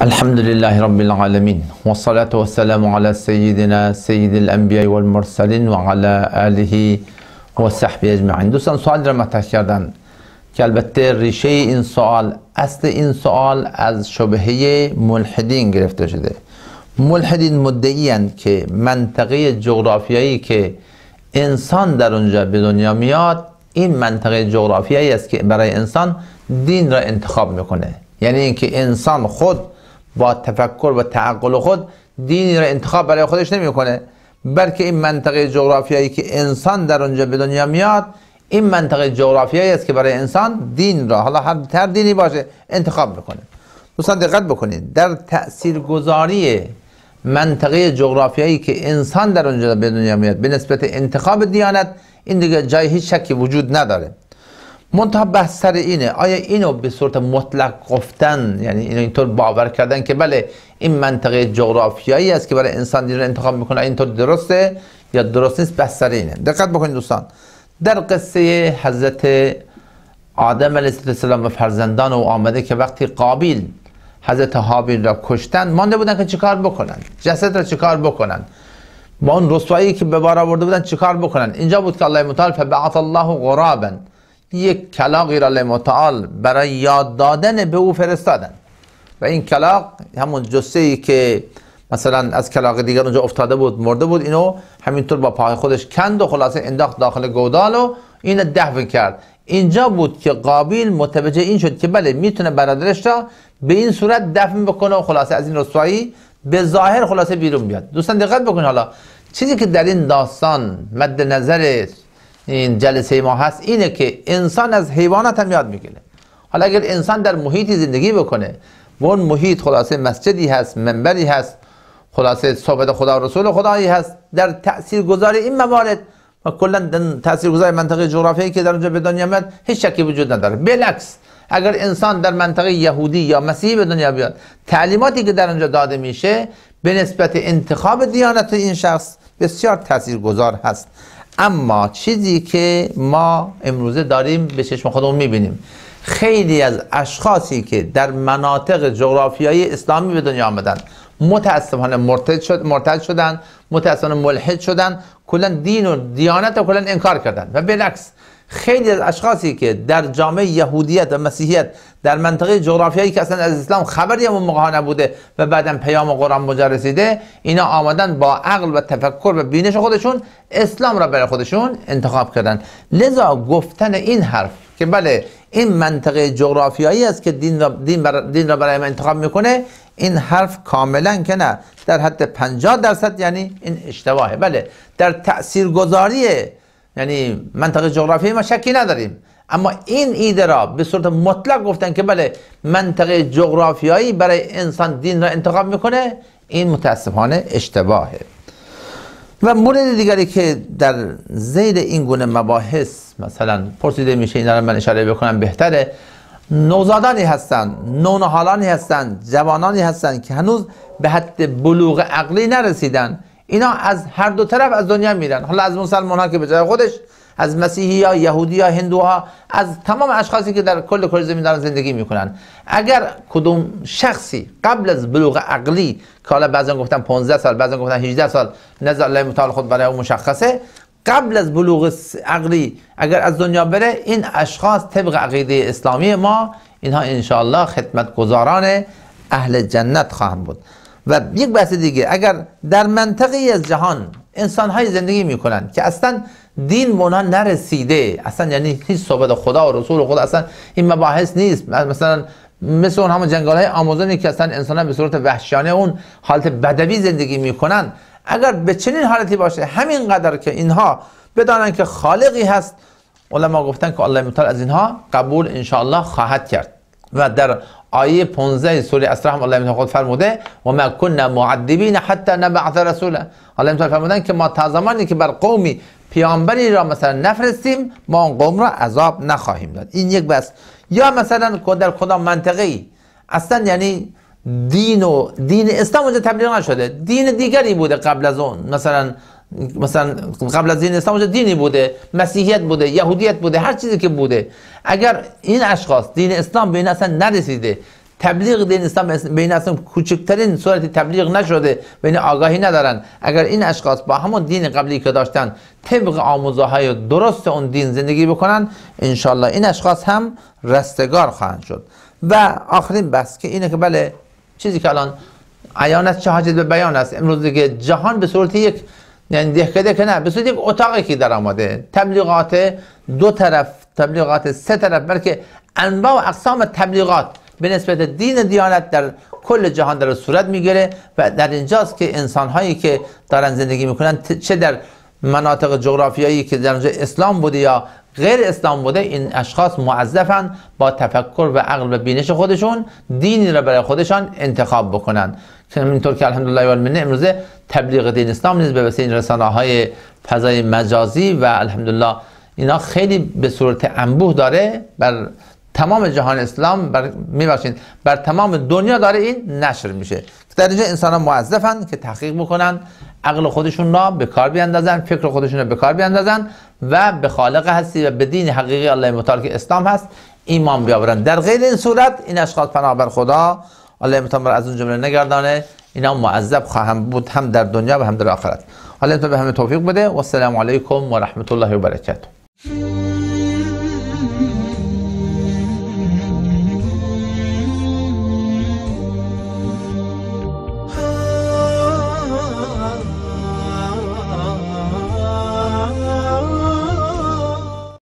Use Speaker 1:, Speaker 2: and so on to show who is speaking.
Speaker 1: الحمد لله رب العالمين والصلاة والسلام على سيدنا سيد الانبیاء والمرسلین و علی آله و صحبه اجمعین. دوستان سوال را مطرح کردن که البته ریشه این سوال، اصل این سوال از شبهه ملحدین گرفته شده. ملحدین مدعی‌اند که منطقه جغرافیایی که انسان در اونجا به دنیا میاد، این منطقه جغرافیایی است که برای انسان دین را انتخاب میکنه. یعنی اینکه انسان خود با تفکر و تعقل خود دینی را انتخاب برای خودش نمیکنه، بلکه این منطقه جغرافیایی که انسان در اونجا به دنیا میاد، این منطقه جغرافیایی است که برای انسان دین را، حالا هر دینی باشه، انتخاب میکنه. دوستان دقت بکنید، در تاثیرگذاری منطقه جغرافیایی که انسان در اونجا به دنیا میاد به نسبت انتخاب دیانت، این دیگه جای هیچ شکی وجود نداره. منتها بحث سر اینه، آیا اینو به صورت مطلق گفتن، یعنی اینو اینطور باور کردن که بله این منطقه جغرافیایی است که برای انسان دین رو انتخاب میکنه، اینطور درسته یا درست نیست؟ بحث سر اینه. دقت بکنید دوستان، در قصه حضرت آدم علیه السلام و فرزندان او آمده که وقتی قابیل حضرت حابیل را کشتن، مانده بودن که چیکار بکنن، جسد را چیکار بکنن، با اون رسوایی که به بار آورده بودن چیکار بکنن. اینجا بود که الله متعال فبعث الله غرابا، یک کلاغی را الله متعال برای یاد دادن به او فرستادن، و این کلاغ همون جثه‌ای که مثلا از کلاغ دیگر اونجا افتاده بود مرده بود، اینو همینطور با پای خودش کند و خلاصه انداخت داخل گودال و اینو دفن کرد. اینجا بود که قابیل متوجه این شد که بله میتونه برادرش را به این صورت دفن بکنه و خلاصه از این رسوایی به ظاهر خلاصه بیرون بیاد. دوستان دقت بکنید، حالا چیزی که در این داستان مد نظر این جلسه ما هست اینه که انسان از حیوانات هم یاد میگیره. حالا اگر انسان در محیطی زندگی بکنه و اون محیط خلاصه مسجدی هست، منبری هست، خلاصه صحبت خدا و رسول خدایی هست، در تاثیرگذاری این موارد و کلا تاثیرگذاری منطقه جغرافیایی که در اونجا به دنیا میاد هیچ شکی وجود نداره. بالعکس، اگر انسان در منطقه یهودی یا مسیحی به دنیا بیاد، تعلیماتی که در اونجا داده میشه به نسبت انتخاب دیانت این شخص بسیار تاثیرگذار هست. اما چیزی که ما امروزه داریم به چشم خودمون میبینیم، خیلی از اشخاصی که در مناطق جغرافیایی اسلامی به دنیا آمدن متاسفانه مرتد شدن، متاسفانه ملحد شدن، کلا دین و دیانت رو کلا انکار کردن. و بالعکس خیلی از اشخاصی که در جامعه یهودیت و مسیحیت در منطقه جغرافیایی که اصلا از اسلام خبری هم موقع نبوده و بعدم پیام و قرآن مجا رسیده، اینا آمدن با عقل و تفکر و بینش خودشون اسلام را برای خودشون انتخاب کردن. لذا گفتن این حرف که بله این منطقه جغرافیایی است که دین را برای ما انتخاب میکنه، این حرف کاملا که نه، در حد 50% یعنی این اشتباهه. بله در تاثیرگذاری یعنی منطقه جغرافیایی ما شکی نداریم، اما این ایده را به صورت مطلق گفتن که بله منطقه جغرافیایی برای انسان دین را انتخاب میکنه، این متاسفانه اشتباهه. و مورد دیگری که در زیر این گونه مباحث مثلا پرسیده میشه، اینا را من اشاره بکنم بهتره، نوزادانی هستند، نونهالانی هستند، جوانانی هستند که هنوز به حد بلوغ عقلی نرسیدن، اینا از هر دو طرف از دنیا میرن. حالا از مسلمان ها که به جای خودش، از مسیحی ها، یهودی ها، هندوها، از تمام اشخاصی که در کل کره زمین دارن زندگی میکنن، اگر کدوم شخصی قبل از بلوغ عقلی که حالا بعضی گفتن 15 سال، بعضی گفتن 18 سال، نظر الله متعال خود برای اون مشخصه، قبل از بلوغ عقلی اگر از دنیا بره، این اشخاص طبق عقیده اسلامی ما اینها انشاءالله خدمتگزاران اهل جنت خواهند بود. و یک بحث دیگه، اگر در منطقه از جهان انسان‌های زندگی میکنن که اصلا دین به اونها نرسیده، اصلا یعنی هیچ صحبت خدا و رسول خدا اصلا این مباحث نیست، مثلا مثل اون همون جنگل‌های آمازونی که اصلا انسان‌ها به صورت وحشیانه اون حالت بدوی زندگی میکنن، اگر به چنین حالتی باشه، همین قدر که اینها بدانن که خالقی هست، علما گفتن که الله متعال از اینها قبول انشاءالله خواهد کرد. و در آیه 15 سوره اسراء هم الله متعال خود فرموده و ما كنا معذبین حتی نبعث رسولا، الله متعال فرمودن که ما تا زمانی که بر قومی پیامبری را مثلا نفرستیم، ما اون قوم را عذاب نخواهیم داد. این یک بس. یا مثلا در کدام منطقه ای اصلا یعنی دین اسلام اونجا تبلیغ نشده، دین دیگری بوده قبل از اون، مثلا قبل از دین اسلام اونجا دینی بوده، مسیحیت بوده، یهودیت بوده، هر چیزی که بوده، اگر این اشخاص دین اسلام به این اصلا نرسیده، تبلیغ دین اسلام بین اصلا کوچکترین صورت تبلیغ نشده، بین آگاهی ندارن. اگر این اشخاص با همون دین قبلی که داشتن طبق آموزه‌های درست اون دین زندگی بکنن، انشالله این اشخاص هم رستگار خواهند شد. و آخرین بحث که اینه که بله چیزی که الان عیان است چه حاجت به بیان است، امروز دیگه جهان به صورت یک، یعنی دهکده که نه، به صورت یک اتاقی که در آمده، تبلیغات دو طرف، تبلیغات سه طرف، بلکه انواع و اقسام تبلیغات به نسبت دین دیانت در کل جهان در صورت میگیره. و در اینجاست که انسان هایی که دارن زندگی میکنن، چه در مناطق جغرافیایی که در اونجا اسلام بوده یا غیر اسلام بوده، این اشخاص موظفن با تفکر و عقل و بینش خودشون دینی را برای خودشان انتخاب بکنن. که اینطور که الحمدلله و المنه امروزه تبلیغ دین اسلام نیز به وسیله رسانه‌های فضای مجازی و الحمدلله اینا خیلی به صورت انبوه داره بر تمام جهان اسلام، بر تمام دنیا داره این نشر میشه. در اینجا انسان ها موظفن که تحقیق بکنن، عقل خودشون را به کار بیاندازن، فکر خودشون را به کار بیاندازن و به خالق هستی و به دین حقیقی الله متعال که اسلام هست ایمان بیاورن. در غیر این صورت این اشخاص پناه بر خدا الله متعال از اون جمله نگردانه، اینا معذب خواهند بود هم در دنیا و هم در آخرت. الله به همه توفیق بده و السلام علیکم و رحمت الله و برکاته.